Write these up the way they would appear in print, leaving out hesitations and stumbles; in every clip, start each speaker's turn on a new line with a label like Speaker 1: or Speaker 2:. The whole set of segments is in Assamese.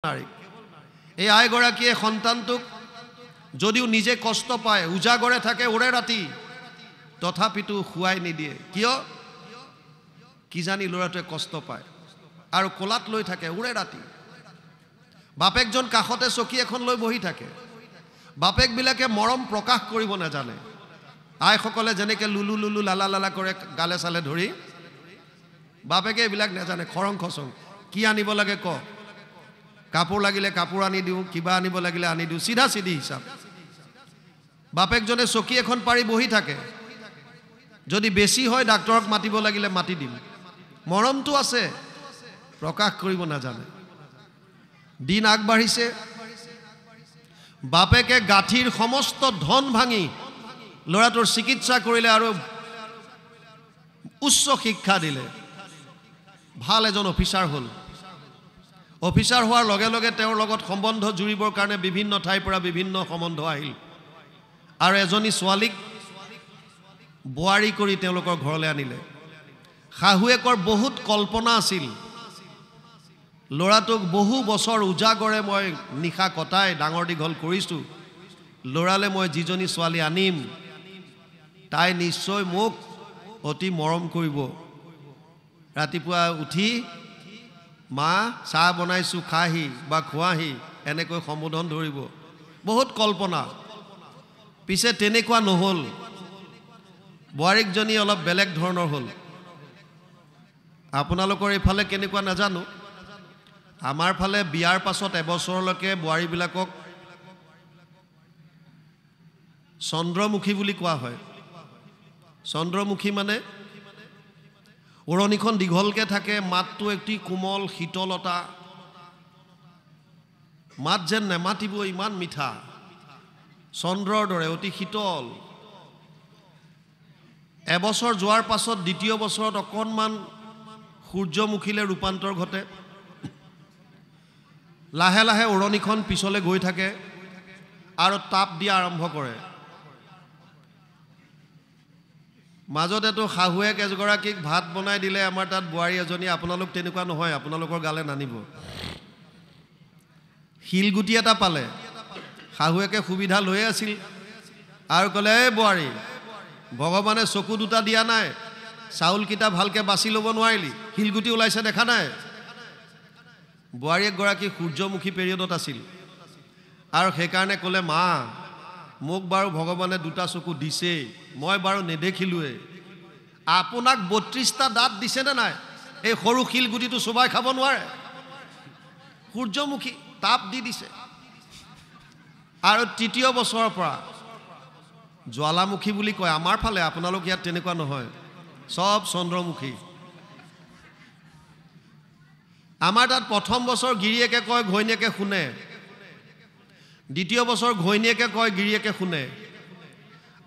Speaker 1: নাৰী এই আইগৰাকীয়ে সন্তানটোক যদিও নিজে কষ্ট পায় উজাগৰে থাকে ওৰে ৰাতি তথাপিতো খুৱাই নিদিয়ে কিয় কি জানি ল'ৰাটোৱে কষ্ট পায় আৰু কোলাত লৈ থাকে ওৰে ৰাতি বাপেকজন কাষতে চকী এখন লৈ বহি থাকে বাপেকবিলাকে মৰম প্ৰকাশ কৰিব নাজানে আইসকলে যেনেকৈ লুলু লুলু লালা লালা কৰে গালে চালে ধৰি বাপেকে এইবিলাক নাজানে খৰং খচং কি আনিব লাগে ক কাপোৰ লাগিলে কাপোৰ আনি দিওঁ কিবা আনিব লাগিলে আনি দিওঁ সিধা সিধি হিচাপ বাপেকজনে চকী এখন পাৰি বহি থাকে যদি বেছি হয় ডাক্তৰক মাতিব লাগিলে মাতি দিম মৰমটো আছে প্ৰকাশ কৰিব নাজানে দিন আগবাঢ়িছে বাপেকে গাঁঠিৰ সমস্ত ধন ভাঙি ল'ৰাটোৰ চিকিৎসা কৰিলে আৰু উচ্চ শিক্ষা দিলে ভাল এজন অফিচাৰ হ'ল অফিচাৰ হোৱাৰ লগে লগে তেওঁৰ লগত সম্বন্ধ জুৰিবৰ কাৰণে বিভিন্ন ঠাইৰ পৰা বিভিন্ন সম্বন্ধ আহিল আৰু এজনী ছোৱালীক বোৱাৰী কৰি তেওঁলোকৰ ঘৰলৈ আনিলে শাহুৱেকৰ বহুত কল্পনা আছিল ল'ৰাটোক বহু বছৰ উজাগৰে মই নিশা কটাই ডাঙৰ দীঘল কৰিছোঁ ল'ৰালে মই যিজনী ছোৱালী আনিম তাই নিশ্চয় মোক অতি মৰম কৰিব ৰাতিপুৱা উঠি মা চাহ বনাইছোঁ খাহি বা খোৱাহি এনেকৈ সম্বোধন ধৰিব বহুত কল্পনা পিছে তেনেকুৱা নহ'ল বোৱাৰীকজনী অলপ বেলেগ ধৰণৰ হ'ল আপোনালোকৰ এইফালে কেনেকুৱা নাজানো আমাৰ ফালে বিয়াৰ পাছত এবছৰলৈকে বোৱাৰীবিলাকক চন্দ্ৰমুখী বুলি কোৱা হয় চন্দ্ৰমুখী মানে ওৰণিখন দীঘলকৈ থাকে মাতটো অতি কোমল শীতলতা মাত যেন নেমাতিব ইমান মিঠা চন্দ্ৰৰ দৰে অতি শীতল এবছৰ যোৱাৰ পাছত দ্বিতীয় বছৰত অকণমান সূৰ্যমুখীলৈ ৰূপান্তৰ ঘটে লাহে লাহে ওৰণিখন পিছলৈ গৈ থাকে আৰু তাপ দিয়া আৰম্ভ কৰে মাজতেতো শাহুৱেক এগৰাকীক ভাত বনাই দিলে আমাৰ তাত বোৱাৰী এজনী আপোনালোক তেনেকুৱা নহয় আপোনালোকৰ গালে নানিব শিলগুটি এটা পালে শাহুৱেকে সুবিধা লৈ আছিল আৰু ক'লে এই বোৱাৰী ভগৱানে চকু দুটা দিয়া নাই চাউলকেইটা ভালকৈ বাছি ল'ব নোৱাৰিলি শিলগুটি ওলাইছে দেখা নাই বোৱাৰী এগৰাকী সূৰ্যমুখী পিৰিয়ডত আছিল আৰু সেইকাৰণে ক'লে মা মোক বাৰু ভগৱানে দুটা চকু দিছেই মই বাৰু নেদেখিলোৱে আপোনাক ৩২টা দাঁত দিছেনে নাই এই সৰু শিলগুটিটো চোবাই খাব নোৱাৰে সূৰ্যমুখী তাপ দি দিছে আৰু তৃতীয় বছৰৰ পৰা জ্বালামুখী বুলি কয় আমাৰ ফালে আপোনালোক ইয়াত তেনেকুৱা নহয় চব চন্দ্ৰমুখী আমাৰ তাত প্ৰথম বছৰ গিৰিয়েকে কয় ঘৈণীয়েকে শুনে দ্বিতীয় বছৰ ঘৈণীয়েকে কয় গিৰিয়েকে শুনে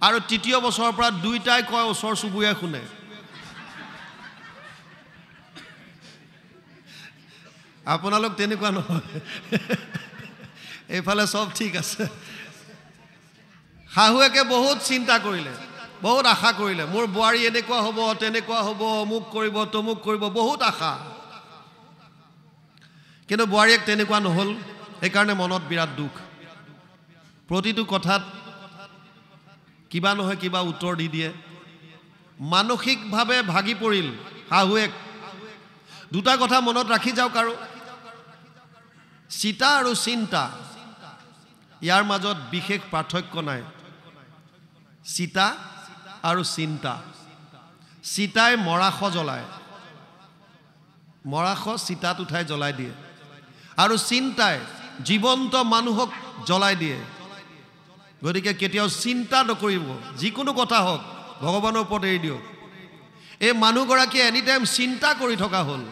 Speaker 1: আৰু তৃতীয় বছৰৰ পৰা দুইটাই কয় ওচৰ চুবুৰীয়াই শুনে আপোনালোক তেনেকুৱা নহয় এইফালে চব ঠিক আছে শাহুৱেকে বহুত চিন্তা কৰিলে বহুত আশা কৰিলে মোৰ বোৱাৰী এনেকুৱা হ'ব তেনেকুৱা হ'ব অমুক কৰিব তমুক কৰিব বহুত আশা কিন্তু বোৱাৰীয়েক তেনেকুৱা নহ'ল সেইকাৰণে মনত বিৰাট দুখ প্ৰতিটো কথাত কিবা নহয় কিবা উত্তৰ দি দিয়ে মানসিকভাৱে ভাগি পৰিল শাহুৱেক দুটা কথা মনত ৰাখি যাওক আৰু চিতা আৰু চিন্তা ইয়াৰ মাজত বিশেষ পাৰ্থক্য নাই চিতা আৰু চিন্তা চিতাই মৰাশ জ্বলায় মৰাশ চিতাত উঠাই জ্বলাই দিয়ে আৰু চিন্তাই জীৱন্ত মানুহক জ্বলাই দিয়ে গতিকে কেতিয়াও চিন্তা নকৰিব যিকোনো কথা হওক ভগৱানৰ ওপৰত এৰি দিয়ক এই মানুহগৰাকীয়ে এনি টাইম চিন্তা কৰি থকা হ'ল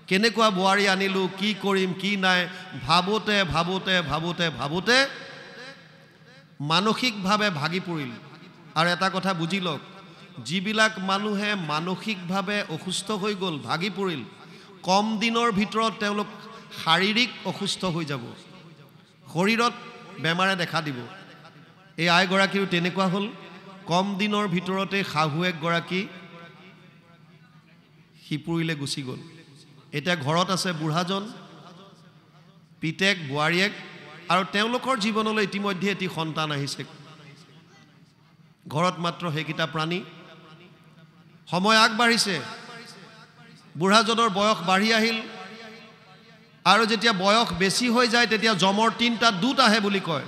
Speaker 1: কেনেকুৱা বোৱাৰী আনিলোঁ কি কৰিম কি নাই ভাবোঁতে ভাবোঁতে ভাবোঁতে ভাবোঁতে মানসিকভাৱে ভাগি পৰিল আৰু এটা কথা বুজি লওক যিবিলাক মানুহে মানসিকভাৱে অসুস্থ হৈ গ'ল ভাগি পৰিল কম দিনৰ ভিতৰত তেওঁলোক শাৰীৰিক অসুস্থ হৈ যাব শৰীৰত বেমাৰে দেখা দিব এই আইগৰাকীৰো তেনেকুৱা হ'ল কম দিনৰ ভিতৰতে শাহুৱেকগৰাকী সিপুৰিলে গুচি গ'ল এতিয়া ঘৰত আছে বুঢ়াজন পিতেক বোৱাৰীয়েক আৰু তেওঁলোকৰ জীৱনলৈ ইতিমধ্যে এটি সন্তান আহিছে ঘৰত মাত্ৰ সেইকেইটা প্ৰাণী সময় আগবাঢ়িছে বুঢ়াজনৰ বয়স বাঢ়ি আহিল আৰু যেতিয়া বয়স বেছি হৈ যায় তেতিয়া জমৰ তিনটা দুট আহে বুলি কয়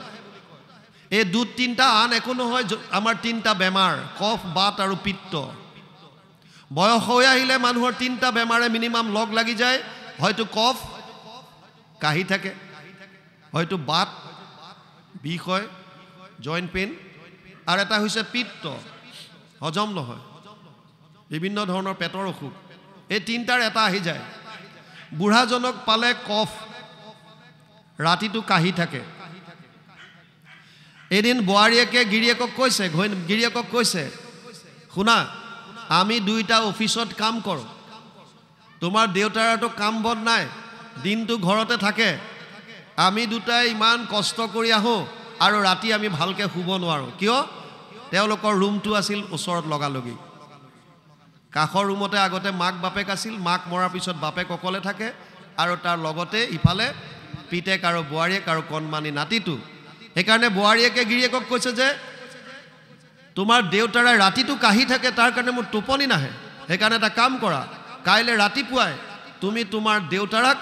Speaker 1: এই দুট তিনটা আন একো নহয় আমাৰ তিনটা বেমাৰ কফ বাত আৰু পিত্ত বয়স হৈ আহিলে মানুহৰ তিনটা বেমাৰে মিনিমাম লগ লাগি যায় হয়তো কফ কাহি থাকে হয়তো বাত বিষ হয় জয়েন্ট পেইন আৰু এটা হৈছে পিত্ত হজম নহয় বিভিন্ন ধৰণৰ পেটৰ অসুখ এই তিনটাৰ এটা আহি যায় বুঢ়াজনক পালে কফ ৰাতিটো কাহি থাকে এদিন বোৱাৰীয়েকে গিৰিয়েকক কৈছে শুনা আমি দুইটা অফিচত কাম কৰোঁ তোমাৰ দেউতাৰতো কাম বন নাই দিনটো ঘৰতে থাকে আমি দুটাই ইমান কষ্ট কৰি আহোঁ আৰু ৰাতি আমি ভালকে শুব নোৱাৰোঁ কিয় তেওঁলোকৰ ৰুমটো আছিল ওচৰত লগালগি কাষৰ ৰুমতে আগতে মাক বাপেক আছিল মাক মৰাৰ পিছত বাপেক অকলে থাকে আৰু তাৰ লগতে ইফালে পিতেক আৰু বোৱাৰীয়েক আৰু কণমানি নাতিটো সেইকাৰণে বোৱাৰীয়েকে গিৰিয়েকক কৈছে যে তোমাৰ দেউতাৰে ৰাতিটো কাহি থাকে তাৰ কাৰণে মোৰ টোপনি নাহে সেইকাৰণে এটা কাম কৰা কাইলৈ ৰাতিপুৱাই তুমি তোমাৰ দেউতাৰাক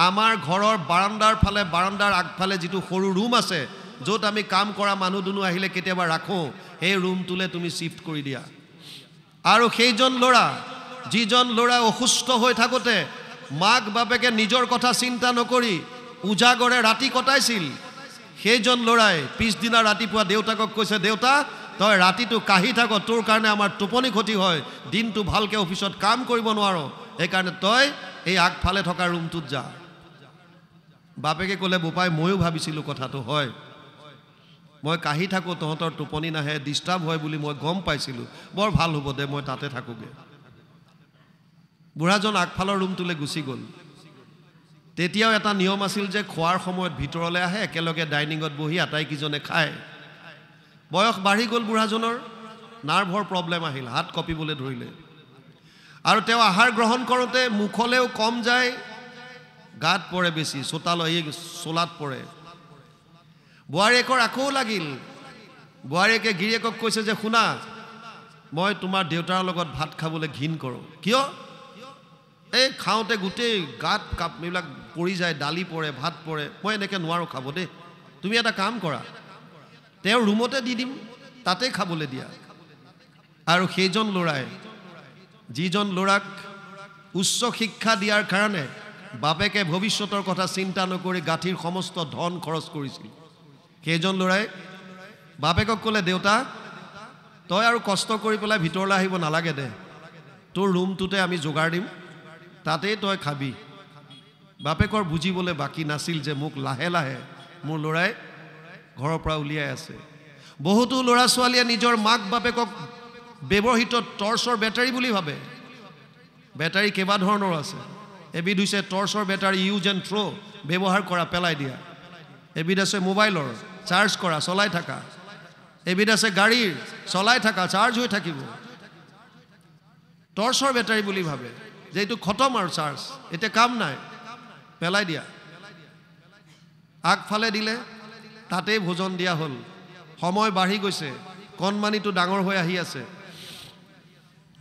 Speaker 1: আমাৰ ঘৰৰ বাৰান্দাৰ আগফালে যিটো সৰু ৰুম আছে য'ত আমি কাম কৰা মানুহ দুনু আহিলে কেতিয়াবা ৰাখোঁ সেই ৰুমটোলৈ তুমি শিফ্ট কৰি দিয়া আৰু সেইজন ল'ৰা যিজন ল'ৰা অসুস্থ হৈ থাকোঁতে মাক বাপেকে নিজৰ কথা চিন্তা নকৰি উজাগৰে ৰাতি কটাইছিল সেইজন ল'ৰাই পিছদিনা ৰাতিপুৱা দেউতাকক কৈছে দেউতা তই ৰাতিটো কাহি থাক তোৰ কাৰণে আমাৰ টোপনি ক্ষতি হয় দিনটো ভালকৈ অফিচত কাম কৰিব নোৱাৰো সেইকাৰণে তই এই আগফালে থকা ৰুমটোত যা বাপেকে ক'লে বোপাই ময়ো ভাবিছিলোঁ কথাটো হয় মই কাহি থাকোঁ তহঁতৰ টোপনি নাহে ডিষ্টাৰ্ব হয় বুলি মই গম পাইছিলোঁ বৰ ভাল হ'ব দে মই তাতে থাকোঁগৈ বুঢ়াজন আগফালৰ ৰুমটোলৈ গুচি গ'ল তেতিয়াও এটা নিয়ম আছিল যে খোৱাৰ সময়ত ভিতৰলৈ আহে একেলগে ডাইনিঙত বহি আটাইকেইজনে খায় বয়স বাঢ়ি গ'ল বুঢ়াজনৰ নাৰ্ভৰ প্ৰব্লেম আহিল হাত কঁপিবলৈ ধৰিলে আৰু তেওঁ আহাৰ গ্ৰহণ কৰোঁতে মুখলৈও কম যায় গাত পৰে বেছি চোলাত পৰে বোৱাৰীয়েকৰ আকৌ লাগিল বোৱাৰীয়েকে গিৰিয়েকক কৈছে যে শুনা মই তোমাৰ দেউতাৰ লগত ভাত খাবলৈ ঘিণ কৰোঁ কিয় এই খাওঁতে গোটেই গাত এইবিলাক পৰি যায় দালি পৰে ভাত পৰে মই এনেকৈ নোৱাৰোঁ খাব দেই তুমি এটা কাম কৰা তেওঁৰ ৰুমতে দি দিম তাতে খাবলৈ দিয়া আৰু সেইজন ল'ৰাই যিজন ল'ৰাক উচ্চ শিক্ষা দিয়াৰ কাৰণে বাপেকে ভৱিষ্যতৰ কথা চিন্তা নকৰি গাঁঠিৰ সমস্ত ধন খৰচ কৰিছিল সেইজন ল'ৰাই বাপেকক ক'লে দেউতা তই আৰু কষ্ট কৰি পেলাই ভিতৰলৈ আহিব নালাগে দে তোৰ ৰুমটোতে আমি যোগাৰ দিম তাতেই তই খাবি বাপেকৰ বুজিবলৈ বাকী নাছিল যে মোক লাহে লাহে মোৰ ল'ৰাই ঘৰৰ পৰা উলিয়াই আছে বহুতো ল'ৰা ছোৱালীয়ে নিজৰ মাক বাপেকক ব্যৱহৃত টৰ্চৰ বেটাৰী বুলি ভাবে বেটাৰী কেইবা ধৰণৰ আছে এবিধ হৈছে টৰ্চৰ বেটাৰী ইউজ এণ্ড থ্ৰ' ব্যৱহাৰ কৰা পেলাই দিয়া এবিধ আছে মোবাইলৰ চাৰ্জ কৰা চলাই থকা এবিধ আছে গাড়ীৰ চলাই থকা চাৰ্জ হৈ থাকিব টৰ্চৰ বেটাৰী বুলি ভাবে যে এইটো খতম আৰু চাৰ্জ এতিয়া কাম নাই পেলাই দিয়া আগফালে দিলে তাতেই ভোজন দিয়া হ'ল সময় বাঢ়ি গৈছে কণমানিটো ডাঙৰ হৈ আহি আছে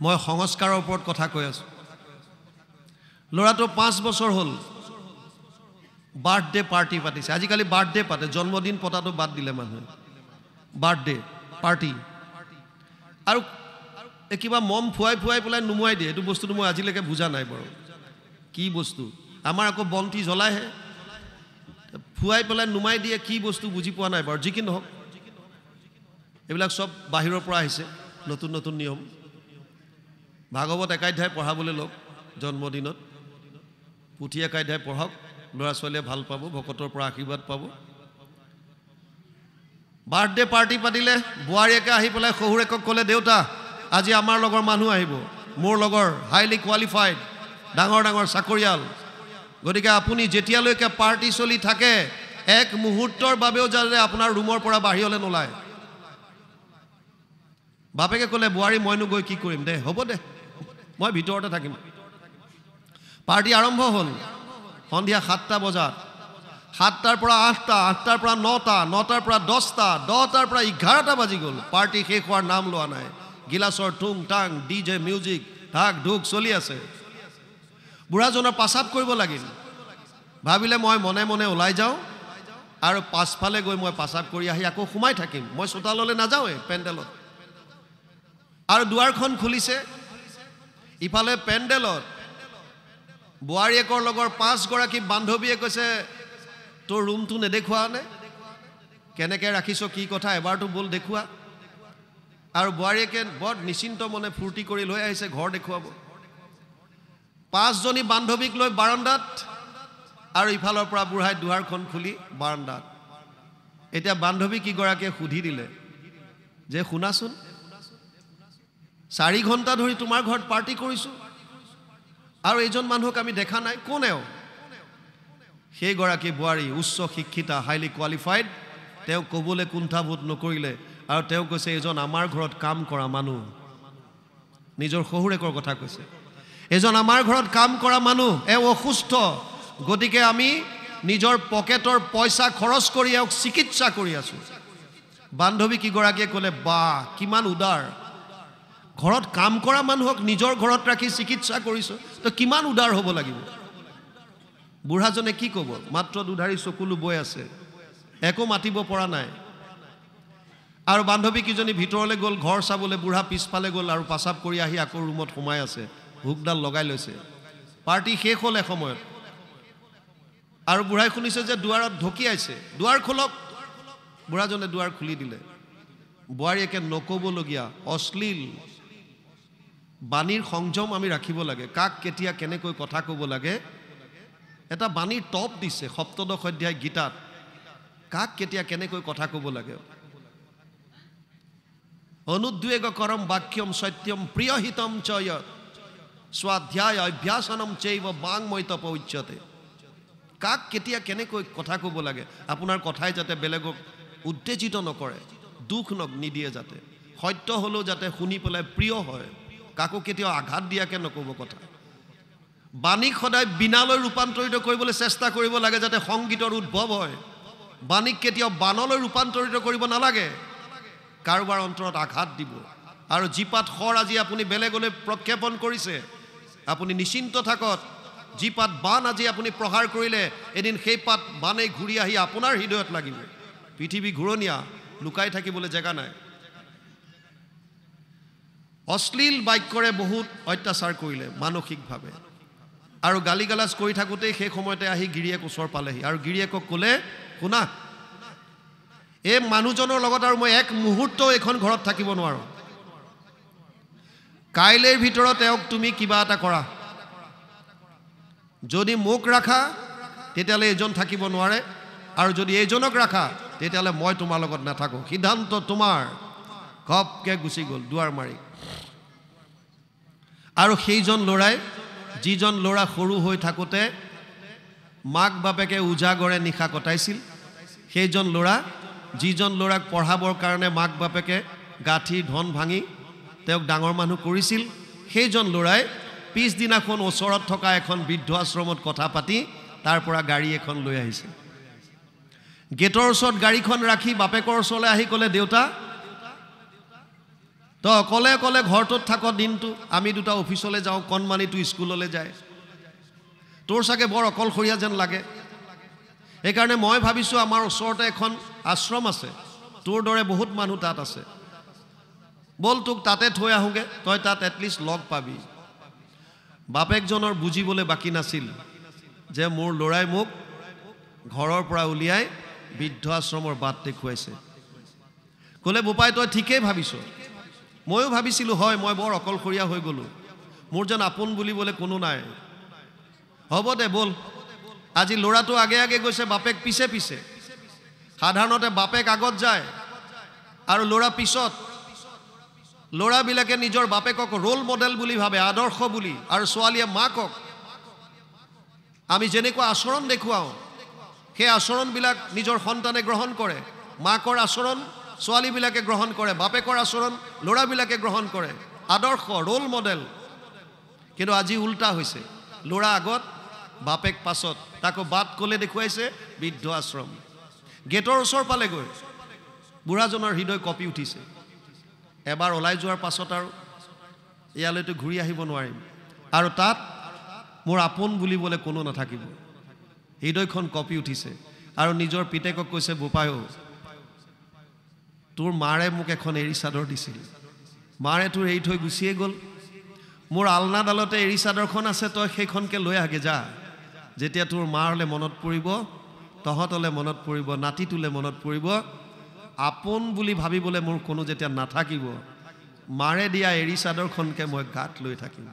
Speaker 1: মই সংস্কাৰৰ ওপৰত কথা কৈ আছোঁ ল'ৰাটো 5 বছৰ হ'ল বাৰ্থডে পাৰ্টি পাতিছে আজিকালি বাৰ্থডে পাতে জন্মদিন পতাটো বাদ দিলে মানুহে বাৰ্থডে পাৰ্টি আৰু কিবা মম ফুৱাই পেলাই নুমুৱাই দিয়ে এইটো বস্তুটো মই আজিলৈকে বুজা নাই বাৰু কি বস্তু আমাৰ আকৌ বন্তি জ্বলাইহে ফুৱাই পেলাই নুমাই দিয়ে কি বস্তু বুজি পোৱা নাই বাৰু যি কি নহওক এইবিলাক চব বাহিৰৰ পৰা আহিছে নতুন নতুন নিয়ম ভাগৱত একাধ্যায় পঢ়াবলৈ লওক জন্মদিনত পুথি একাধ্যায় পঢ়ক ল'ৰা ছোৱালীয়ে ভাল পাব ভকতৰ পৰা আশীৰ্বাদ পাব বাৰ্থডে পাৰ্টি পাতিলে বোৱাৰীয়েকে আহি পেলাই শহুৰেকক ক'লে দেউতা আজি আমাৰ লগৰ মানুহ আহিব মোৰ লগৰ হাইলি কোৱালিফাইড ডাঙৰ ডাঙৰ চাকৰিয়াল গতিকে আপুনি যেতিয়ালৈকে পাৰ্টি চলি থাকে এক মুহূৰ্তৰ বাবেও যাতে আপোনাৰ ৰুমৰ পৰা বাহিৰলৈ নোলায় বাপেকে ক'লে বোৱাৰী মইনো গৈ কি কৰিম দে হ'ব দে মই ভিতৰতে থাকিম পাৰ্টি আৰম্ভ হ'ল সন্ধিয়া 7টা বজাত 7টাৰ পৰা 8টা, 8টাৰ পৰা 9টা, 9টাৰ পৰা 10টা, 10টাৰ পৰা 11টা বাজি গ'ল, পাৰ্টি শেষ হোৱাৰ নাম লোৱা নাই। গিলাচৰ টুং টাং, ডিজে মিউজিক, ঢাক ঢোক চলি আছে। বুঢ়াজনৰ পাচাব কৰিব লাগিল। ভাবিলে মই মনে মনে ওলাই যাওঁ আৰু পাছফালে গৈ মই পাচাব কৰি আহি আকৌ সোমাই থাকিম, মই চোতাললৈ নাযাওঁৱে পেণ্ডেলত। আৰু দুৱাৰখন খুলিছে, ইফালে পেণ্ডেলত বোৱাৰীয়েকৰ লগৰ 5 গৰাকী বান্ধৱীয়ে কৈছে, তোৰ ৰুমটো নেদেখুৱা নে, কেনেকৈ ৰাখিছ, কি কথা, এবাৰতো বল দেখুওৱা। আৰু বোৱাৰীয়েকে বৰ নিশ্চিন্ত মনে ফূৰ্তি কৰি লৈ আহিছে ঘৰ দেখুৱাব। 5জনী বান্ধৱীক লৈ বাৰাণ্ডাত, আৰু ইফালৰ পৰা বুঢ়াই দুৱাৰখন খুলি বাৰাণ্ডাত। এতিয়া বান্ধৱী কিগৰাকীয়ে সুধি দিলে যে শুনাচোন, 4 ঘণ্টা ধৰি তোমাৰ ঘৰত পাৰ্টি কৰিছোঁ আৰু এইজন মানুহক আমি দেখা নাই, কোন এওঁ? সেইগৰাকী বোৱাৰী উচ্চ শিক্ষিতা, হাইলি কোৱালিফাইড। তেওঁ ক'বলৈ কুণ্ঠাবোধ নকৰিলে আৰু তেওঁ কৈছে, এইজন আমাৰ ঘৰত কাম কৰা মানুহ। নিজৰ শহুৰেকৰ কথা কৈছে, এজন আমাৰ ঘৰত কাম কৰা মানুহ, এওঁ অসুস্থ, গতিকে আমি নিজৰ পকেটৰ পইচা খৰচ কৰি এওঁক চিকিৎসা কৰি আছোঁ। বান্ধৱী কিগৰাকীয়ে ক'লে, বা কিমান উদাৰ, ঘৰত কাম কৰা মানুহক নিজৰ ঘৰত ৰাখি চিকিৎসা কৰিছোঁ, তো কিমান উদাৰ হ'ব লাগিব। বুঢ়াজনে কি ক'ব, মাত্ৰ দুধাৰি চকুলো বৈ আছে, একো মাতিব পৰা নাই। আৰু বান্ধৱী কিজনী ভিতৰলৈ গ'ল ঘৰ চাবলৈ, বুঢ়া পিছফালে গ'ল আৰু পাচাব কৰি আহি আকৌ ৰুমত সোমাই আছে, হুকডাল লগাই লৈছে। পাৰ্টি শেষ হ'ল এসময়ত, আৰু বুঢ়াই শুনিছে যে দুৱাৰত ঢকিয়াইছে, দুৱাৰ খোলক। বুঢ়াজনে দুৱাৰ খুলি দিলে। বোৱাৰীয়েকে নক'বলগীয়া অশ্লীল বাণীৰ সংযম আমি ৰাখিব লাগে, কাক কেতিয়া কেনেকৈ কথা ক'ব লাগে। এটা বাণীৰ টপ দিছে 7দশ অধ্যায় গীতাত, কাক কেতিয়া কেনেকৈ কথা ক'ব লাগে। অনুদ্বেগ কৰম বাক্যম সত্যম প্ৰিয়হিতম চয়ত স্বাধ্যায় অভ্যাসনম চৈব বাংময়তপ উচ্যতে। কাক কেতিয়া কেনেকৈ কথা ক'ব লাগে, আপোনাৰ কথাই যাতে বেলেগক উত্তেজিত নকৰে, দুখ নিদিয়ে, যাতে সত্য হ'লেও যাতে শুনি পেলাই প্ৰিয় হয়, কাকো কেতিয়াও আঘাত দিয়াকৈ নক'ব কথা। বাণীক সদায় বীণালৈ ৰূপান্তৰিত কৰিবলৈ চেষ্টা কৰিব লাগে, যাতে সংগীতৰ উদ্ভৱ হয়। বাণীক কেতিয়াও বানলৈ ৰূপান্তৰিত কৰিব নালাগে, কাৰোবাৰ অন্তৰত আঘাত দিব। আৰু যিপাত শৰ আজি আপুনি বেলেগলৈ প্ৰক্ষেপণ কৰিছে, আপুনি নিশ্চিন্ত থাকক, যিপাত বান আজি আপুনি প্ৰহাৰ কৰিলে, এদিন সেই পাত বানেই ঘূৰি আহি আপোনাৰ হৃদয়ত লাগিব। পৃথিৱী ঘূৰণীয়া, লুকাই থাকিবলৈ জেগা নাই। অশ্লীল বাক্যৰে বহুত অত্যাচাৰ কৰিলে মানসিকভাৱে, আৰু গালি গালাজ কৰি থাকোঁতেই সেই সময়তে আহি গিৰিয়েক ওচৰ পালেহি, আৰু গিৰিয়েকক ক'লে, শুনা, এই মানুহজনৰ লগত আৰু মই এক মুহূৰ্ত এইখন ঘৰত থাকিব নোৱাৰোঁ, কাইলৈৰ ভিতৰত তেওঁক তুমি কিবা এটা কৰা, যদি মোক ৰাখা তেতিয়াহ'লে এইজন থাকিব নোৱাৰে, আৰু যদি এইজনক ৰাখা তেতিয়াহ'লে মই তোমাৰ লগত নাথাকোঁ, সিদ্ধান্ত তোমাৰ। ঘপকৈ গুচি গ'ল দুৱাৰ মাৰি। আৰু সেইজন ল'ৰাই, যিজন ল'ৰা সৰু হৈ থাকোঁতে মাক বাপেকে উজাগৰে নিশা কটাইছিল, সেইজন ল'ৰা, যিজন ল'ৰাক পঢ়াবৰ কাৰণে মাক বাপেকে গাঁঠি ধন ভাঙি তেওঁক ডাঙৰ মানুহ কৰিছিল, সেইজন ল'ৰাই পিছদিনাখন ওচৰত থকা এখন বৃদ্ধ আশ্ৰমত কথা পাতি তাৰ পৰা গাড়ী এখন লৈ আহিছে। গেটৰ ওচৰত গাড়ীখন ৰাখি বাপেকৰ ওচৰলৈ আহি ক'লে, দেউতা, তই অকলে অকলে ঘৰটোত থাক দিনটো, আমি দুটা অফিচলৈ যাওঁ, কণমানিটো স্কুললৈ যায়, তোৰ চাগে বৰ অকলশৰীয়া যেন লাগে, সেইকাৰণে মই ভাবিছোঁ আমাৰ ওচৰতে এখন আশ্ৰম আছে, তোৰ দৰে বহুত মানুহ তাত আছে, বল তোক তাতে থৈ আহোঁগৈ, তই তাত এটলিষ্ট লগ পাবি। বাপেকজনৰ বুজিবলৈ বাকী নাছিল যে মোৰ ল'ৰাই মোক ঘৰৰ পৰা উলিয়াই বৃদ্ধ আশ্ৰমৰ বাট দেখুৱাইছে। ক'লে, বোপাই তই ঠিকেই ভাবিছ, ময়ো ভাবিছিলোঁ, হয় মই বৰ অকলশৰীয়া হৈ গ'লোঁ, মোৰ যেন আপোন বুলিবলৈ কোনো নাই। হ'ব দে ব'ল, আজি ল'ৰাটো আগে আগে গৈছে, বাপেক পিছে পিছে। সাধাৰণতে বাপেক আগত যায় আৰু ল'ৰা পিছত। ল'ৰাবিলাকে নিজৰ বাপেকক ৰোল মডেল বুলি ভাবে, আদৰ্শ বুলি, আৰু ছোৱালীয়ে মাকক আমি যেনেকুৱা আচৰণ দেখুৱাওঁ সেই আচৰণবিলাক নিজৰ সন্তানে গ্ৰহণ কৰে। মাকৰ আচৰণ ছোৱালীবিলাকে গ্ৰহণ কৰে, বাপেকৰ আচৰণ ল'ৰাবিলাকে গ্ৰহণ কৰে, আদৰ্শ ৰোল মডেল। কিন্তু আজি উল্টা হৈছে, ল'ৰা আগত বাপেক পাছত তাকো বাট ক'লে দেখুৱাইছে বৃদ্ধ আশ্ৰম গেটৰ ওচৰ পালেগৈ বুঢ়াজনৰ হৃদয় কঁপি উঠিছে এবাৰ ওলাই যোৱাৰ পাছত আৰু ইয়ালৈতো ঘূৰি আহিব নোৱাৰিম আৰু তাত মোৰ আপোন বুলিবলৈ কোনো নাথাকিব হৃদয়খন কঁপি উঠিছে আৰু নিজৰ পিতেকক কৈছে বোপায়ো তোৰ মাৰে মোক এখন এৰী চাদৰ দিছিল মাৰে তোৰ এৰি থৈ গুচিয়ে গ'ল মোৰ আলনাডালতে এৰী চাদৰখন আছে তই সেইখনকে লৈ আগে যা যেতিয়া তোৰ মাৰলে মনত পৰিব তহঁতলে মনত পৰিব নাতিটোলে মনত পৰিব আপোন বুলি ভাবিবলৈ মোৰ কোনো যেতিয়া নাথাকিব মাৰে দিয়া এৰী চাদৰখনকে মই গাত লৈ থাকিম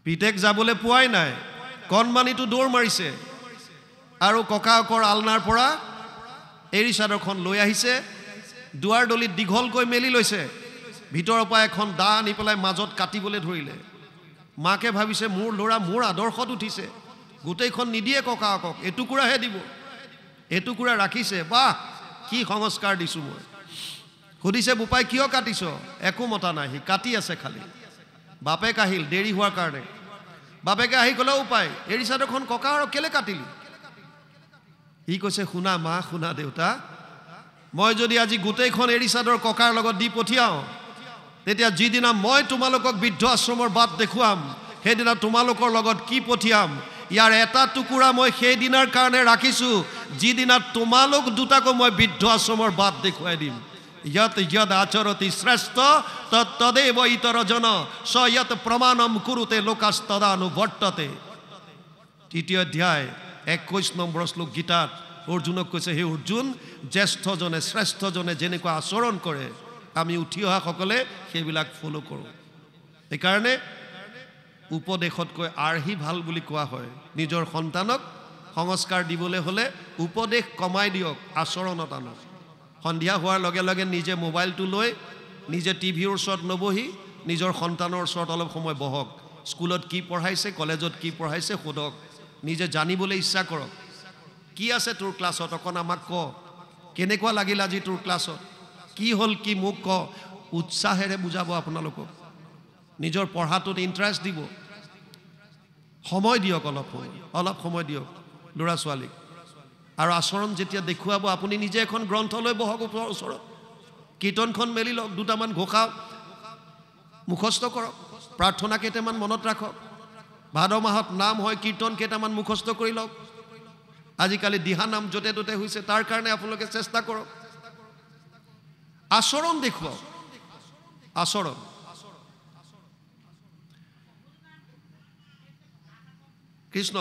Speaker 1: পিতেক যাবলৈ পোৱাই নাই কণমানিটো দৌৰ মাৰিছে আৰু ককাকৰ আলনাৰ পৰা এৰী চাদৰখন লৈ আহিছে দুৱাৰ দলিত দীঘলকৈ মেলি লৈছে ভিতৰৰ পৰা এখন দা আনি পেলাই মাজত কাটিবলৈ ধৰিলে মাকে ভাবিছে মোৰ ল'ৰা মোৰ আদৰ্শত উঠিছে গোটেইখন নিদিয়ে ককাকক এটুকুৰাহে দিব এটুকুৰা ৰাখিছে বাহ কি সংস্কাৰ দিছো মই সুধিছে বোপাই কিয় কাটিছ একো মতা নাই সি কাটি আছে খালি বাপেক আহিল দেৰি হোৱাৰ কাৰণে বাপেকে আহি ক'লে উপায় এৰী চাদৰখন ককাক কেলে কাটিলি সি কৈছে শুনা মা শুনা দেউতা মই যদি আজি গোটেইখন এৰী চাদৰ ককাৰ লগত দি পঠিয়াওঁ তেতিয়া যিদিনা মই তোমালোকক বৃদ্ধ আশ্ৰমৰ বাট দেখুৱাম সেইদিনা তোমালোকৰ লগত কি পঠিয়াম ইয়াৰ এটা টুকুৰা মই সেই দিনাৰ কাৰণে ৰাখিছোঁ যিদিনা তোমালোক দুটাকো মই বৃদ্ধ আশ্ৰমৰ বাট দেখুৱাই দিম यत यद आचरति श्रेष्ठ तदेव इतर जन स यत प्रमाणम कुरुते लोकास्तदानुवर्तते तृतीय अध्याय 21 নম্বৰ শ্লোক গীতাত অৰ্জুনক কৈছে হে অৰ্জুন জ্যেষ্ঠজনে শ্ৰেষ্ঠজনে যেনেকুৱা আচৰণ কৰে আমি উঠি অহা সকলে সেইবিলাক ফলো কৰোঁ এইকাৰণে উপদেশতকৈ আৰ্হি ভাল বুলি কোৱা হয় নিজৰ সন্তানক সংস্কাৰ দিবলৈ হলে উপদেশ কমাই দিয়ক আচৰণত আনক সন্ধিয়া হোৱাৰ লগে লগে নিজে মোবাইলটো লৈ নিজে টিভিৰ ওচৰত নবহি নিজৰ সন্তানৰ ওচৰত অলপ সময় বহক স্কুলত কি পঢ়াইছে কলেজত কি পঢ়াইছে সোধক নিজে জানিবলৈ ইচ্ছা কৰক কি আছে তোৰ ক্লাছত অকণ আমাক ক কেনেকুৱা লাগিল আজি তোৰ ক্লাছত কি হ'ল কি মোক ক উৎসাহেৰে বুজাব আপোনালোকক নিজৰ পঢ়াটোত ইণ্টাৰেষ্ট দিব সময় দিয়ক অলপ সময় দিয়ক ল'ৰা ছোৱালীক আৰু আচৰণ যেতিয়া দেখুৱাব আপুনি নিজে এখন গ্ৰন্থ লৈ বহক ওচৰত কীৰ্তনখন মেলি লওক দুটামান ঘোষা মুখস্থ কৰক প্ৰাৰ্থনা কেইটামান মনত ৰাখক ভাদ মাহত নাম হয় কীৰ্তন কেইটামান মুখস্থ কৰি লওক আজিকালি দিহা নাম য'তে ত'তে হৈছে তাৰ কাৰণে আপোনালোকে চেষ্টা কৰক আচৰণ দেখুৱাওক আচৰণ কৃষ্ণ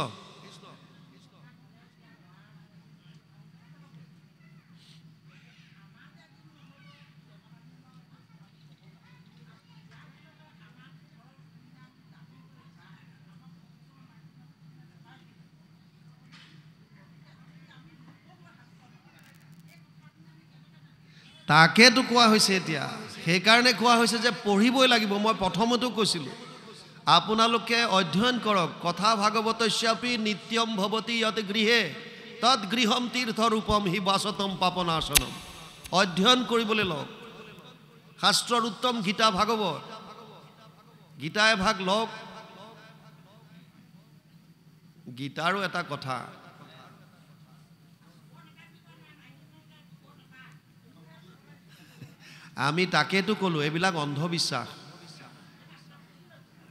Speaker 1: তাকেতো কোৱা হৈছে এতিয়া সেইকাৰণে কোৱা হৈছে যে পঢ়িবই লাগিব মই প্ৰথমতো কৈছিলোঁ আপোনালোকে অধ্যয়ন কৰক কথা ভাগৱতস্যাপি নিত্যম ভৱতি যত গৃহে তৎ গৃহম তীৰ্থৰূপম হি বাসতম পাপনাশনম অধ্যয়ন কৰিবলৈ লওক শাস্ত্ৰৰ উত্তম গীতা ভাগৱত গীতা এভাগ লওক গীতাৰো এটা কথা আমি তাকেতো ক'লো এইবিলাক অন্ধবিশ্বাস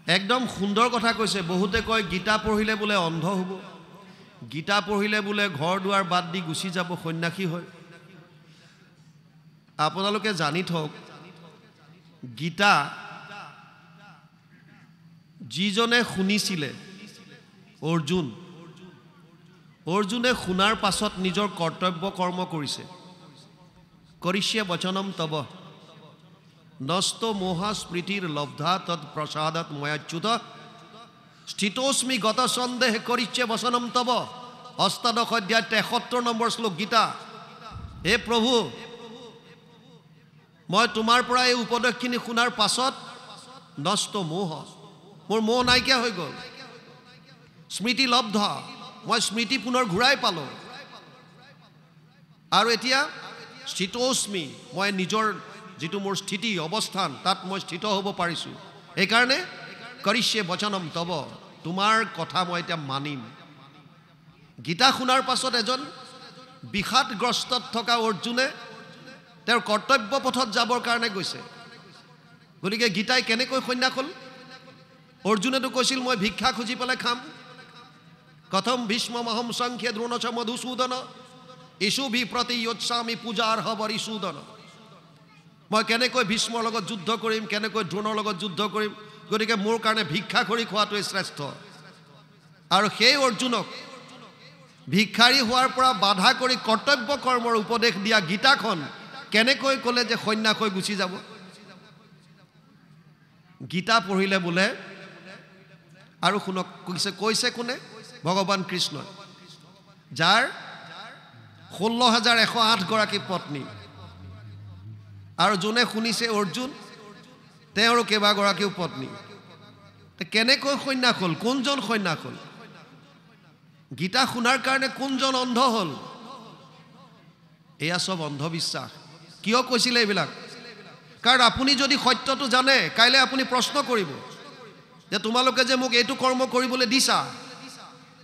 Speaker 1: একদম সুন্দৰ কথা কৈছে বহুতে কয় গীতা পঢ়িলে বোলে অন্ধ হ'ব গীতা পঢ়িলে বোলে ঘৰ দুৱাৰ বাদ দি গুচি যাব সন্ন্যাসী হয় আপোনালোকে জানি থওক গীতা যিজনে শুনিছিলে অৰ্জুনে শুনাৰ পাছত নিজৰ কৰ্তব্য কৰ্ম কৰিছে কৰিষ্যে বচনম তব নষ্ট মোহা স্মৃতিৰ লব্ধা তৎ প্ৰসাদত ময়াচ্যুত স্থিতোস্মি গত সন্দেহ কৰিষ্যে বচনম তব অষ্টাদশ অধ্যায় 73 নম্বৰ শ্লোক গীতা হে প্ৰভু মই তোমাৰ পৰা এই উপদেশখিনি শুনাৰ পাছত নষ্ট মোহ মোৰ মোহ নাইকিয়া হৈ গ'ল স্মৃতি লব্ধ মই স্মৃতি পুনৰ ঘূৰাই পালোঁ আৰু এতিয়া স্থিতোস্মি মই নিজৰ যিটো মোৰ স্থিতি অৱস্থান তাত মই স্থিত হ'ব পাৰিছোঁ এইকাৰণে কৰিষ্যে বচনম তব তোমাৰ কথা মই এতিয়া মানিম। গীতা শুনাৰ পাছত এজন বিষাদগ্ৰস্তত থকা অৰ্জুনে তেওঁৰ কৰ্তব্য পথত যাবৰ কাৰণে গৈছে। গতিকে গীতাই কেনেকৈ সন্ন্যাস হ'ল? অৰ্জুনেতো কৈছিল মই ভিক্ষা খুজি পেলাই খাম। কথম ভীষ্মমহম সংখ্যে দ্ৰোণ চ মধুসূদন ইষুভি প্ৰতি য়োৎসামি পূজাৰ হবৰিসূদন। মই কেনেকৈ ভীষ্মৰ লগত যুদ্ধ কৰিম, কেনেকৈ দ্ৰোণৰ লগত যুদ্ধ কৰিম, গতিকে মোৰ কাৰণে ভিক্ষা কৰি খোৱাটোৱে শ্ৰেষ্ঠ। আৰু সেই অৰ্জুনক ভিক্ষাৰী হোৱাৰ পৰা বাধা কৰি কৰ্তব্য কৰ্মৰ উপদেশ দিয়া গীতাখন কেনেকৈ ক'লে যে সন্ন্যাস হৈ গুচি যাব? গীতা পঢ়িলে বোলে, আৰু শুনক কৈছে কোনে? ভগৱান কৃষ্ণই, যাৰ 16,108 গৰাকী পত্নী, আৰু যোনে শুনিছে অৰ্জুন, তেওঁৰো কেইবাগৰাকীও পত্নী। কেনেকৈ সন্ন্যাস হ'ল? কোনজন সন্ন্যাস হ'ল? গীতা শুনাৰ কাৰণে কোনজন অন্ধ হ'ল? এয়া চব অন্ধবিশ্বাস। কিয় কৈছিলে এইবিলাক? কাৰণ আপুনি যদি সত্যটো জানে, কাইলৈ আপুনি প্ৰশ্ন কৰিব যে তোমালোকে যে মোক এইটো কৰ্ম কৰিবলৈ দিছা,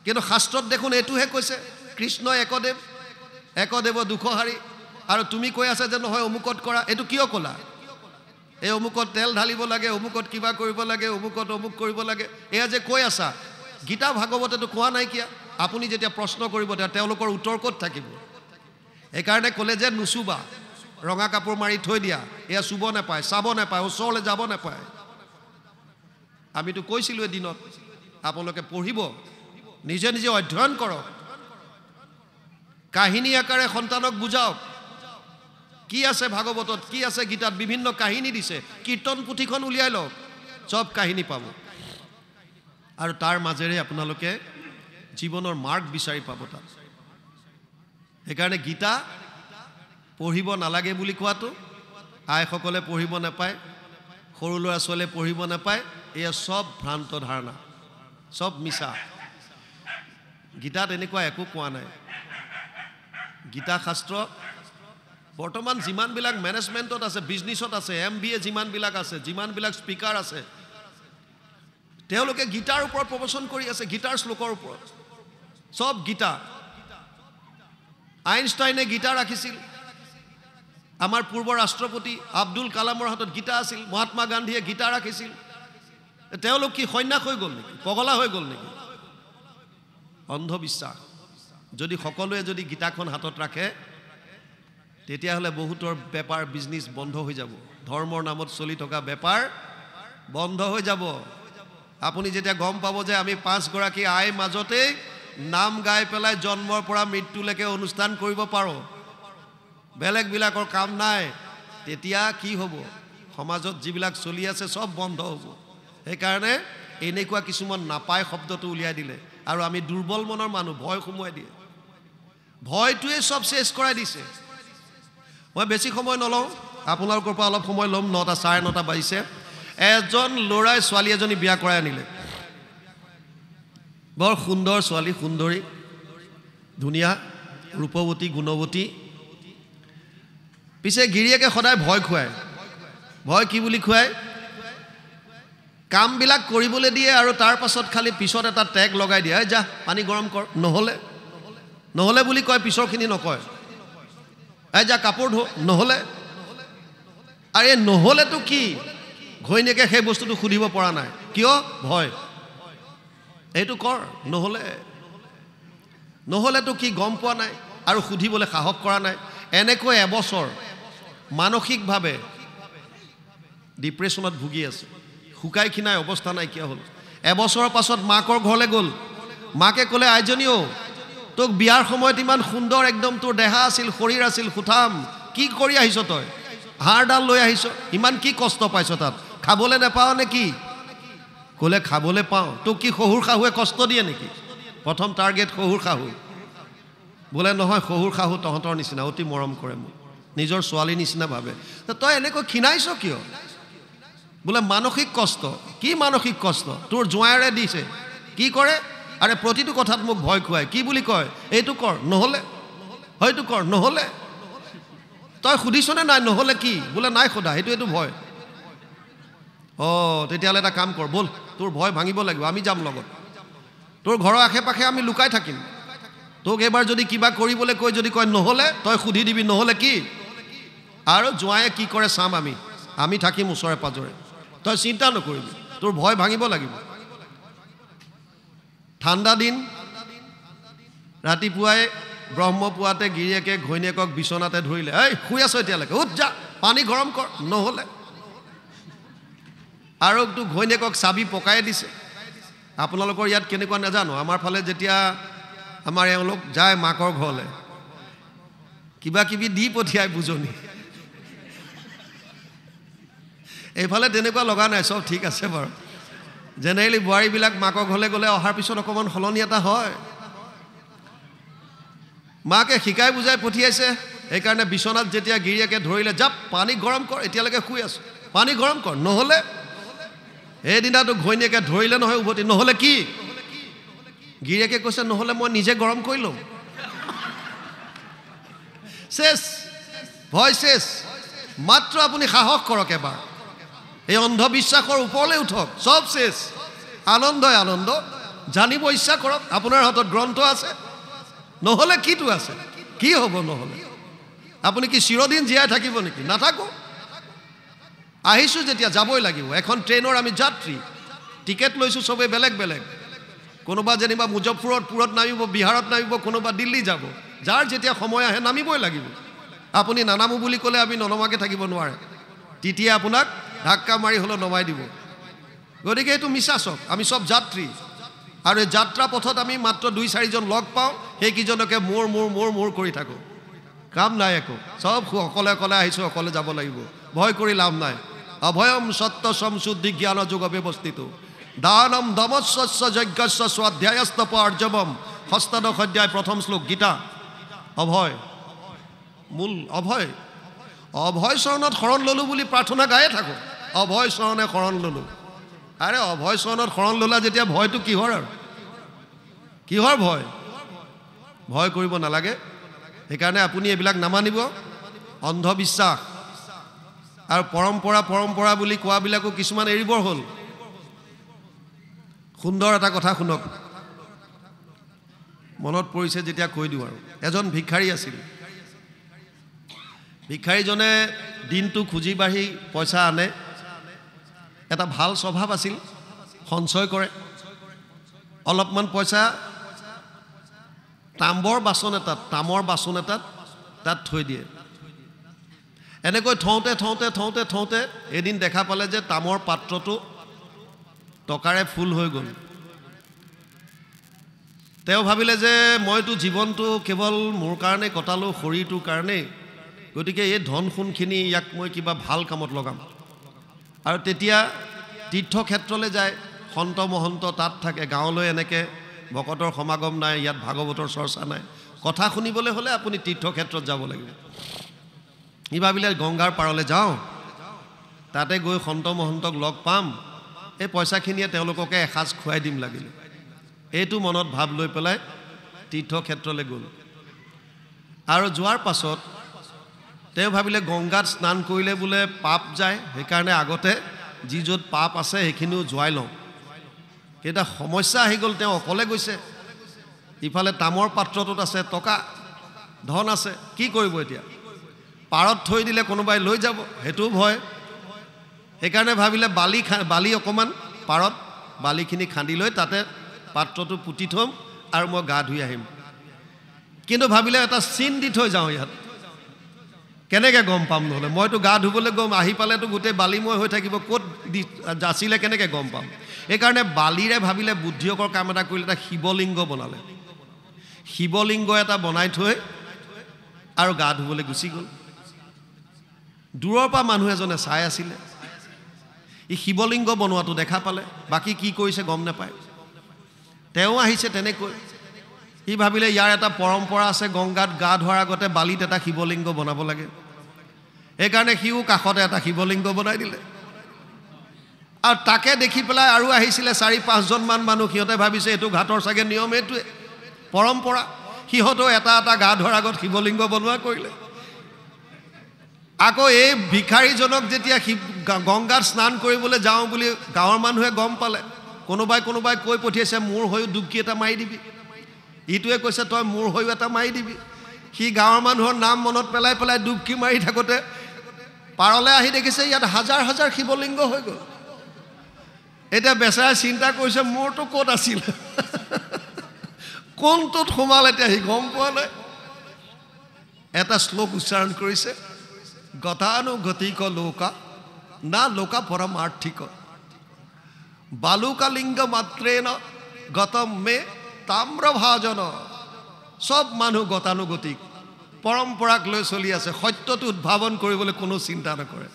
Speaker 1: কিন্তু শাস্ত্ৰত দেখোন এইটোহে কৈছে, কৃষ্ণ একদেৱ, একদেৱ দুখহাৰী, আৰু তুমি কৈ আছা যে নহয় অমুকত কৰা। এইটো কিয় ক'লা? এই অমুকত তেল ঢালিব লাগে, অমুকত কিবা কৰিব লাগে, অমুকত অমুক কৰিব লাগে, এয়া যে কৈ আছা, গীতা ভাগৱতেতো কোৱা নাইকিয়া। আপুনি যেতিয়া প্ৰশ্ন কৰিব তেওঁলোকৰ উত্তৰ ক'ত থাকিব? সেইকাৰণে ক'লে যে নুচুবা, ৰঙা কাপোৰ মাৰি থৈ দিয়া, এয়া চুব নাপায়, চাব নাপায়, ওচৰলৈ যাব নাপায়। আমিতো কৈছিলোঁ এদিনত, আপোনালোকে পঢ়িব, নিজে নিজে অধ্যয়ন কৰক, কাহিনী আকাৰে সন্তানক বুজাওক কি আছে ভাগৱতত, কি আছে গীতাত, বিভিন্ন কাহিনী দিছে। কীৰ্তন পুথিখন উলিয়াই লওক, চব কাহিনী পাব, আৰু তাৰ মাজেৰে আপোনালোকে জীৱনৰ মাৰ্গ বিচাৰি পাব তাত। সেইকাৰণে গীতা পঢ়িব নালাগে বুলি কোৱাটো, আইসকলে পঢ়িব নাপায়, সৰু ল'ৰা ছোৱালীয়ে পঢ়িব নাপায়, এয়া চব ভ্ৰান্ত ধাৰণা, চব মিছা। গীতাত এনেকুৱা একো কোৱা নাই। গীতা শাস্ত্ৰ বৰ্তমান যিমানবিলাক মেনেজমেণ্টত আছে, বিজনেছত আছে, MBA যিমানবিলাক আছে, যিমানবিলাক স্পিকাৰ আছে, তেওঁলোকে গীতাৰ ওপৰত প্ৰবচন কৰি আছে, গীতাৰ শ্লোকৰ ওপৰত, চব গীতা। আইনষ্টাইনে গীতা ৰাখিছিল, আমাৰ পূৰ্ব ৰাষ্ট্ৰপতি আব্দুল কালামৰ হাতত গীতা আছিল, মহাত্মা গান্ধীয়ে গীতা ৰাখিছিল। তেওঁলোক কি সন্ন্যাস হৈ গ'ল নেকি? পগলা হৈ গ'ল নেকি? অন্ধবিশ্বাস। যদি সকলোৱে যদি গীতাখন হাতত ৰাখে, তেতিয়াহ'লে বহুতৰ বেপাৰ বিজনেছ বন্ধ হৈ যাব, ধৰ্মৰ নামত চলি থকা বেপাৰ বন্ধ হৈ যাব। আপুনি যেতিয়া গম পাব যে আমি 5 গৰাকী আইৰ মাজতেই নাম গাই পেলাই জন্মৰ পৰা মৃত্যুলৈকে অনুষ্ঠান কৰিব পাৰোঁ, বেলেগবিলাকৰ কাম নাই, তেতিয়া কি হ'ব? সমাজত যিবিলাক চলি আছে চব বন্ধ হ'ব। সেইকাৰণে এনেকুৱা কিছুমান নাপায় শব্দটো উলিয়াই দিলে, আৰু আমি দুৰ্বল মনৰ মানুহ, ভয় সোমোৱাই দিয়ে। ভয়টোৱে চব চেছ কৰাই দিছে। মই বেছি সময় নলওঁ, আপোনালোকৰ পৰা অলপ সময় ল'ম। 9টা 9:30 বাজিছে। এজন ল'ৰাই ছোৱালী এজনী বিয়া কৰাই আনিলে, বৰ সুন্দৰ ছোৱালী, সুন্দৰী, ধুনীয়া, ৰূপৱতী, গুণৱতী। পিছে গিৰিয়েকে সদায় ভয় খুৱায়। ভয় কি বুলি খুৱায়? কামবিলাক কৰিবলৈ দিয়ে, আৰু তাৰ পাছত খালি পিছত এটা টেগ লগাই দিয়ে, যা পানী গৰম কৰ, নহ'লে বুলি কয়, পিছৰখিনি নকয়। যা কাপোৰ ধো, নহ'লে। আৰু এই নহ'লেতো কি? ঘৈণীয়েকে সেই বস্তুটো সুধিব পৰা নাই, কিয়? ভয়। এইটো কৰ, নহ'লেতো কি গম পোৱা নাই, আৰু সুধিবলৈ সাহস কৰা নাই। এনেকৈ এবছৰ মানসিকভাৱে ডিপ্ৰেশ্যনত ভুগি আছে, শুকাই খিনাই অৱস্থা নাইকিয়া হ'ল। এবছৰৰ পাছত মাকৰ ঘৰলৈ গ'ল। মাকে ক'লে, আইজনীও, তোক বিয়াৰ সময়ত ইমান সুন্দৰ একদম তোৰ দেহা আছিল, শৰীৰ আছিল, সুঠাম, কি কৰি আহিছ তই? হাড়ডাল লৈ আহিছ, ইমান কি কষ্ট পাইছ তাত? খাবলৈ নাপাৱ নে কি? ক'লে, খাবলৈ পাওঁ। তোক কি শহুৰ শাহুৱে কষ্ট দিয়ে নেকি? প্ৰথম টাৰ্গেট শহুৰ শাহু। বোলে নহয়, শহুৰ শাহু তহঁতৰ নিচিনা, অতি মৰম কৰে মোক, নিজৰ ছোৱালীৰ নিচিনা ভাবে। তই এনেকৈ ক্ষীণাইছ কিয়? বোলে মানসিক কষ্ট। কি মানসিক কষ্ট? তোৰ জোঁৱায়েৰে দিছে। কি কৰে? আৰে প্ৰতিটো কথাত মোক ভয় খুৱায়। কি বুলি কয়? এইটো কৰ, নহ'লে, হয়তো কৰ, নহ'লে। তই সুধিছনে নাই নহ'লে কি? বোলে নাই সোধা, এইটো ভয়। তেতিয়াহ'লে এটা কাম কৰ, ব'ল, তোৰ ভয় ভাঙিব লাগিব, আমি যাম লগত। তোৰ ঘৰৰ আশে পাশে আমি লুকাই থাকিম তোক এবাৰ যদি কিবা কৰিবলৈ কৈ যদি কয় নহ'লে তই সুধি দিবি নহ'লে কি আৰু জোৱায়ে কি কৰে চাম আমি থাকিম ওচৰে পাজৰে তই চিন্তা নকৰিবি তোৰ ভয় ভাঙিব লাগিব ঠাণ্ডা দিন ৰাতিপুৱাই ব্ৰহ্মপুৱাতে গিৰিয়েকে ঘৈণীয়েকক বিছনাতে ধৰিলে এই শুই আছ এতিয়ালৈকে উঠ যা পানী গৰম কৰ নহ'লে আৰু তো ঘৈণীয়েকক চাবি পকাই দিছে আপোনালোকৰ ইয়াত কেনেকুৱা নাজানো আমাৰ ফালে যেতিয়া আমাৰ এওঁলোক যায় মাকৰ ঘৰলৈ কিবা কিবি দি পঠিয়াই বুজনি এইফালে তেনেকুৱা লগা নাই চব ঠিক আছে বাৰু জেনেৰেলি বোৱাৰীবিলাক মাকৰ ঘৰলৈ গ'লে অহাৰ পিছত অকণমান সলনি এটা হয় মাকে শিকাই বুজাই পঠিয়াইছে সেইকাৰণে বিছনাত যেতিয়া গিৰিয়েকে ধৰিলে জাপ পানী গৰম কৰ এতিয়ালৈকে শুই আছো পানী গৰম কৰ নহ'লে এইদিনাটো ঘৈণীয়েকে ধৰিলে নহয় উভতি নহ'লে কি গিৰিয়েকে কৈছে নহ'লে মই নিজে গৰম কৰি ল'ম শেষ ভয় শেষ মাত্ৰ আপুনি সাহস কৰক এবাৰ এই অন্ধবিশ্বাসৰ ওপৰলৈ উঠক সব শেষ আনন্দই আনন্দ জানিব ইচ্ছা কৰক আপোনাৰ হাতত গ্ৰন্থ আছে নহ'লে কিটো আছে কি হ'ব নহ'লে আপুনি কি চিৰদিন জীয়াই থাকিব নেকি নাথাকো আহিছোঁ যেতিয়া যাবই লাগিব এখন ট্ৰেইনৰ আমি যাত্ৰী টিকেট লৈছোঁ চবেই বেলেগ বেলেগ কোনোবা যেনিবা মুজফ্ফৰপুৰত নামিব বিহাৰত নামিব কোনোবা দিল্লী যাব যাৰ যেতিয়া সময় আহে নামিবই লাগিব আপুনি নানামো বুলি ক'লে আমি ননমাকে থাকিব নোৱাৰে তেতিয়া আপোনাক ধাক্কা মাৰি হ'লেও নমাই দিব গতিকে এইটো মিছা চব আমি চব যাত্ৰী আৰু এই যাত্ৰা পথত আমি মাত্ৰ 2-4জন লগ পাওঁ সেইকেইজনকে মোৰ কৰি থাকোঁ কাম নাই একো চব অকলে অকলে আহিছোঁ অকলে যাব লাগিব ভয় কৰি লাভ নাই অভয়ম সত্য সমশুদ্ধি জ্ঞান যোগ ব্যৱস্থিত দানম দমস্য যজ্ঞস্য স্বাধ্যায়স্তপ আৰ্জবম হস্তাদশ অধ্যায় প্ৰথম শ্লোক গীতা অভয় মূল অভয় অভয় চৰণত শৰণ ল'লোঁ বুলি প্ৰাৰ্থনা গায়ে থাকোঁ অভয় চৰণে শৰণ ল'লোঁ আৰে অভয় চৰণত শৰণ ল'লা যেতিয়া ভয়টো কিহৰ আৰু কিহৰ ভয় কৰিব নালাগে সেইকাৰণে আপুনি এইবিলাক নামানিব অন্ধবিশ্বাস আৰু পৰম্পৰা বুলি কোৱাবিলাকো কিছুমান এৰিবৰ হ'ল সুন্দৰ এটা কথা শুনক মনত পৰিছে যেতিয়া কৈ দিওঁ আৰু এজন ভিক্ষাৰী আছিল ভিক্ষাৰীজনে দিনটো খুজি বাঢ়ি পইচা আনে এটা ভাল স্বভাৱ আছিল সঞ্চয় কৰে অলপমান পইচা তামৰ বাচন এটাত তাত থৈ দিয়ে এনেকৈ থওঁতে এদিন দেখা পালে যে তামৰ পাত্ৰটো টকাৰে ফুল হৈ গ'ল তেওঁ ভাবিলে যে মইতো জীৱনটো কেৱল মোৰ কাৰণে কটালোঁ শৰীৰটোৰ কাৰণে গতিকে এই ধন সোণখিনি ইয়াক মই কিবা ভাল কামত লগাম আৰু তেতিয়া তীৰ্থক্ষেত্ৰলৈ যায় সন্ত মহন্ত তাত থাকে গাঁৱলৈ এনেকৈ ভকতৰ সমাগম নাই ইয়াত ভাগৱতৰ চৰ্চা নাই কথা শুনিবলৈ হ'লে আপুনি তীৰ্থক্ষেত্ৰত যাব লাগিব ই ভাবিলে গংগাৰ পাৰলৈ যাওঁ তাতে গৈ সন্ত মহন্তক লগ পাম এই পইচাখিনিয়ে তেওঁলোককে এসাঁজ খুৱাই দিম লাগিলে এইটো মনত ভাৱ লৈ পেলাই তীৰ্থক্ষেত্ৰলৈ গ'ল আৰু যোৱাৰ পাছত তেওঁ ভাবিলে গংগাত স্নান কৰিলে বোলে পাপ যায় সেইকাৰণে আগতে যি য'ত পাপ আছে সেইখিনিও যোৱাই লওঁ কেইটা সমস্যা আহি গ'ল তেওঁ অকলে গৈছে ইফালে তামৰ পাত্ৰটোত আছে টকা ধন আছে কি কৰিব এতিয়া পাৰত থৈ দিলে কোনোবাই লৈ যাব সেইটোও ভয় সেইকাৰণে ভাবিলে বালি অকণমান পাৰত বালিখিনি খান্দি লৈ তাতে পাত্ৰটো পুতি থ'ম আৰু মই গা ধুই আহিম কিন্তু ভাবিলে এটা চিন দি থৈ যাওঁ ইয়াত কেনেকৈ গম পাম নহ'লে মইতো গা ধুবলৈ গম আহি পালেতো গোটেই বালিময় হৈ থাকিব ক'ত যাচিলে কেনেকৈ গম পাম সেইকাৰণে বালিৰে ভাবিলে বুদ্ধিয়কৰ কাম এটা কৰিলে এটা শিৱলিংগ বনালে শিৱলিংগ এটা বনাই থৈ আৰু গা ধুবলৈ গুচি গ'ল দূৰৰ পৰা মানুহ এজনে চাই আছিলে ই শিৱলিংগ বনোৱাটো দেখা পালে বাকী কি কৰিছে গম নাপায় তেওঁ আহিছে তেনেকৈ সি ভাবিলে ইয়াৰ এটা পৰম্পৰা আছে গংগাত গা ধোৱাৰ আগতে বালিত এটা শিৱলিংগ বনাব লাগে সেইকাৰণে সিও কাষতে এটা শিৱলিংগ বনাই দিলে আৰু তাকে দেখি পেলাই আৰু আহিছিলে 4-5জনমান মানুহ সিহঁতে ভাবিছে এইটো ঘাটৰ চাগে নিয়ম এইটোৱে পৰম্পৰা সিহঁতেও এটা গা ধোৱাৰ আগত শিৱলিংগ বনোৱা কৰিলে আকৌ এই ভিক্ষাৰীজনক যেতিয়া গংগাত স্নান কৰিবলৈ যাওঁ বুলি গাঁৱৰ মানুহে গম পালে কোনোবাই কৈ পঠিয়াইছে মোৰ হৈও ডুবকি এটা মাৰি দিবি, ইটোৱে কৈছে তই মোৰ হৈও এটা মাৰি দিবি। সি গাঁৱৰ মানুহৰ নাম মনত পেলাই পেলাই ডুবকি মাৰি থাকোঁতে পাৰলৈ আহি দেখিছে ইয়াত হাজাৰ হাজাৰ শিৱলিংগ হৈ গ'ল। এতিয়া বেচাৰাই চিন্তা কৰিছে মোৰতো ক'ত আছিল, কোনটোত সোমাল এতিয়া সি গম পোৱা নাই। এটা শ্লোক উচ্চাৰণ কৰিছে, গতানুগতিক লোকা না লোকা পৰমাৰ্থিক বালুকালিংগ মাত্ৰেন গতম মে তাম্ৰভাজন। চব মানুহ গতানুগতিক, পৰম্পৰাক লৈ চলি আছে, সত্যটো উদ্ভাৱন কৰিবলৈ কোনো চিন্তা নকৰে,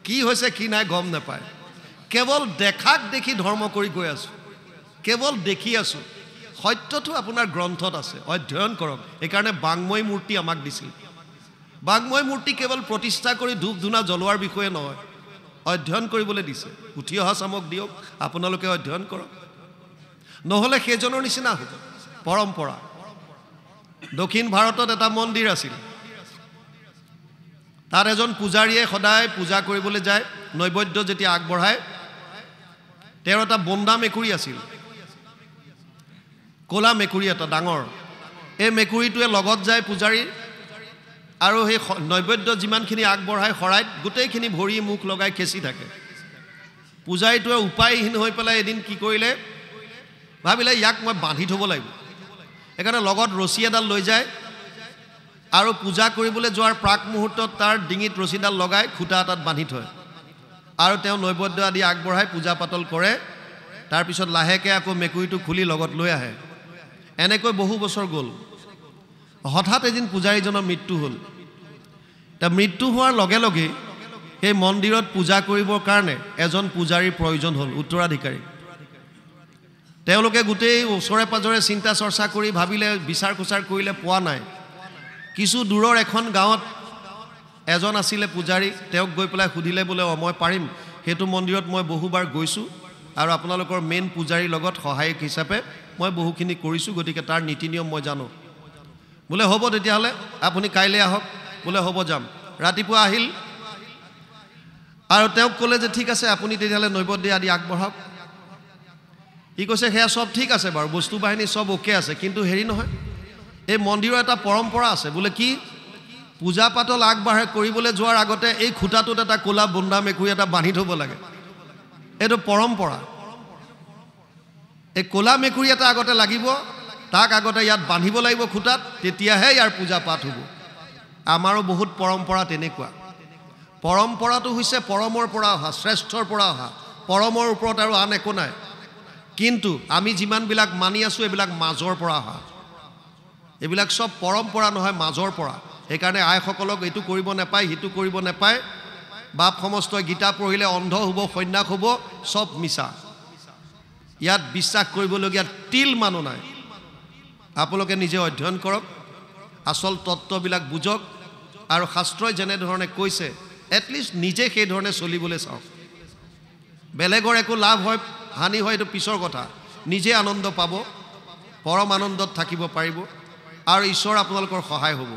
Speaker 1: কি হৈছে কি নাই গম নাপায়, কেৱল দেখাক দেখি ধৰ্ম কৰি গৈ আছোঁ, কেৱল দেখি আছোঁ। সত্যটো আপোনাৰ গ্ৰন্থত আছে, অধ্যয়ন কৰক। সেইকাৰণে বাংময় মূৰ্তি আমাক দিছিল। বাংময় মূৰ্তি কেৱল প্ৰতিষ্ঠা কৰি ধূপ ধূনা জ্বলোৱাৰ বিষয়ে নহয়, অধ্যয়ন কৰিবলৈ দিছে। উঠি অহা চামক দিয়ক, আপোনালোকে অধ্যয়ন কৰক, নহ'লে সেইজনৰ নিচিনা হ'ব। পৰম্পৰা। দক্ষিণ ভাৰতত এটা মন্দিৰ আছিল, তাত এজন পূজাৰীয়ে সদায় পূজা কৰিবলৈ যায়, নৈবেদ্য যেতিয়া আগবঢ়ায়, তেওঁৰ এটা বন্দা মেকুৰী আছিল, ক'লা মেকুৰী এটা ডাঙৰ। এই মেকুৰীটোৱে লগত যায় পূজাৰীৰ, আৰু সেই নৈবেদ্য যিমানখিনি আগবঢ়ায় শৰাইত গোটেইখিনি ভৰি মুখ লগাই খেচি থাকে। পূজাৰীটোৱে উপায়হীন হৈ পেলাই এদিন কি কৰিলে, ভাবিলে ইয়াক মই বান্ধি থ'ব লাগিব। সেইকাৰণে লগত ৰছী এডাল লৈ যায়, আৰু পূজা কৰিবলৈ যোৱাৰ প্ৰাক মুহূৰ্তত তাৰ ডিঙিত ৰছীডাল লগাই খুটা এটাত বান্ধি থয়, আৰু তেওঁ নৈবেদ্য আদি আগবঢ়াই পূজা পাতল কৰে। তাৰপিছত লাহেকৈ আকৌ মেকুৰীটো খুলি লগত লৈ আহে। এনেকৈ বহু বছৰ গ'ল। হঠাৎ এদিন পূজাৰীজনৰ মৃত্যু হ'ল। তাৰ মৃত্যু হোৱাৰ লগে লগে সেই মন্দিৰত পূজা কৰিবৰ কাৰণে এজন পূজাৰীৰ প্ৰয়োজন হ'ল, উত্তৰাধিকাৰী। তেওঁলোকে গোটেই ওচৰে পাজৰে চিন্তা চৰ্চা কৰি ভাবিলে, বিচাৰ খোচাৰ কৰিলে, পোৱা নাই। কিছু দূৰৰ এখন গাঁৱত এজন আছিলে পূজাৰী, তেওঁক গৈ পেলাই সুধিলে, বোলে মই পাৰিম, সেইটো মন্দিৰত মই বহুবাৰ গৈছোঁ, আৰু আপোনালোকৰ মেইন পূজাৰীৰ লগত সহায়ক হিচাপে মই বহুখিনি কৰিছোঁ, গতিকে তাৰ নীতি নিয়ম মই জানো। বোলে হ'ব তেতিয়াহ'লে আপুনি কাইলৈ আহক। বোলে হ'ব যাম। ৰাতিপুৱা আহিল, আৰু তেওঁক ক'লে যে ঠিক আছে আপুনি তেতিয়াহ'লে নৈবেদ্য আদি আগবঢ়াওক। সি কৈছে সেয়া চব ঠিক আছে বাৰু, বস্তু বাহিনী চব অ'কে আছে, কিন্তু হেৰি নহয়, এই মন্দিৰৰ এটা পৰম্পৰা আছে। বোলে কি? পূজা পাতল আগবাঢ়ে কৰিবলৈ যোৱাৰ আগতে এই খুঁটাটোত এটা ক'লা বুন্দা মেকুৰী এটা বান্ধি থ'ব লাগে, এইটো পৰম্পৰা। এই ক'লা মেকুৰী এটা আগতে লাগিব, তাক আগতে ইয়াত বান্ধিব লাগিব খুঁটাত, তেতিয়াহে ইয়াৰ পূজা পাঠ হ'ব। আমাৰো বহুত পৰম্পৰা তেনেকুৱা। পৰম্পৰাটো হৈছে পৰমৰ পৰা অহা, শ্ৰেষ্ঠৰ পৰা অহা, পৰমৰ ওপৰত আৰু আন একো নাই। কিন্তু আমি যিমানবিলাক মানি আছোঁ এইবিলাক মাজৰ পৰা অহা, এইবিলাক চব পৰম্পৰা নহয়, মাজৰ পৰা। সেইকাৰণে আইসকলক এইটো কৰিব নাপায়, সিটো কৰিব নাপায়, বাপ সমস্তই গীতা পঢ়িলে অন্ধ হ'ব, সন্যাস হ'ব, চব মিছা। ইয়াত বিশ্বাস কৰিবলগীয়া তিল মানুহ নাই। আপোনালোকে নিজে অধ্যয়ন কৰক, আচল তত্ত্ববিলাক বুজক, আৰু শাস্ত্ৰই যেনেধৰণে কৈছে এটলিষ্ট নিজে সেইধৰণে চলিবলৈ চাওক। বেলেগৰ একো লাভ হয় হানি হয় এইটো পিছৰ কথা, নিজে আনন্দ পাব, পৰম আনন্দত থাকিব পাৰিব, আৰু ঈশ্বৰ আপোনালোকৰ সহায় হ'ব।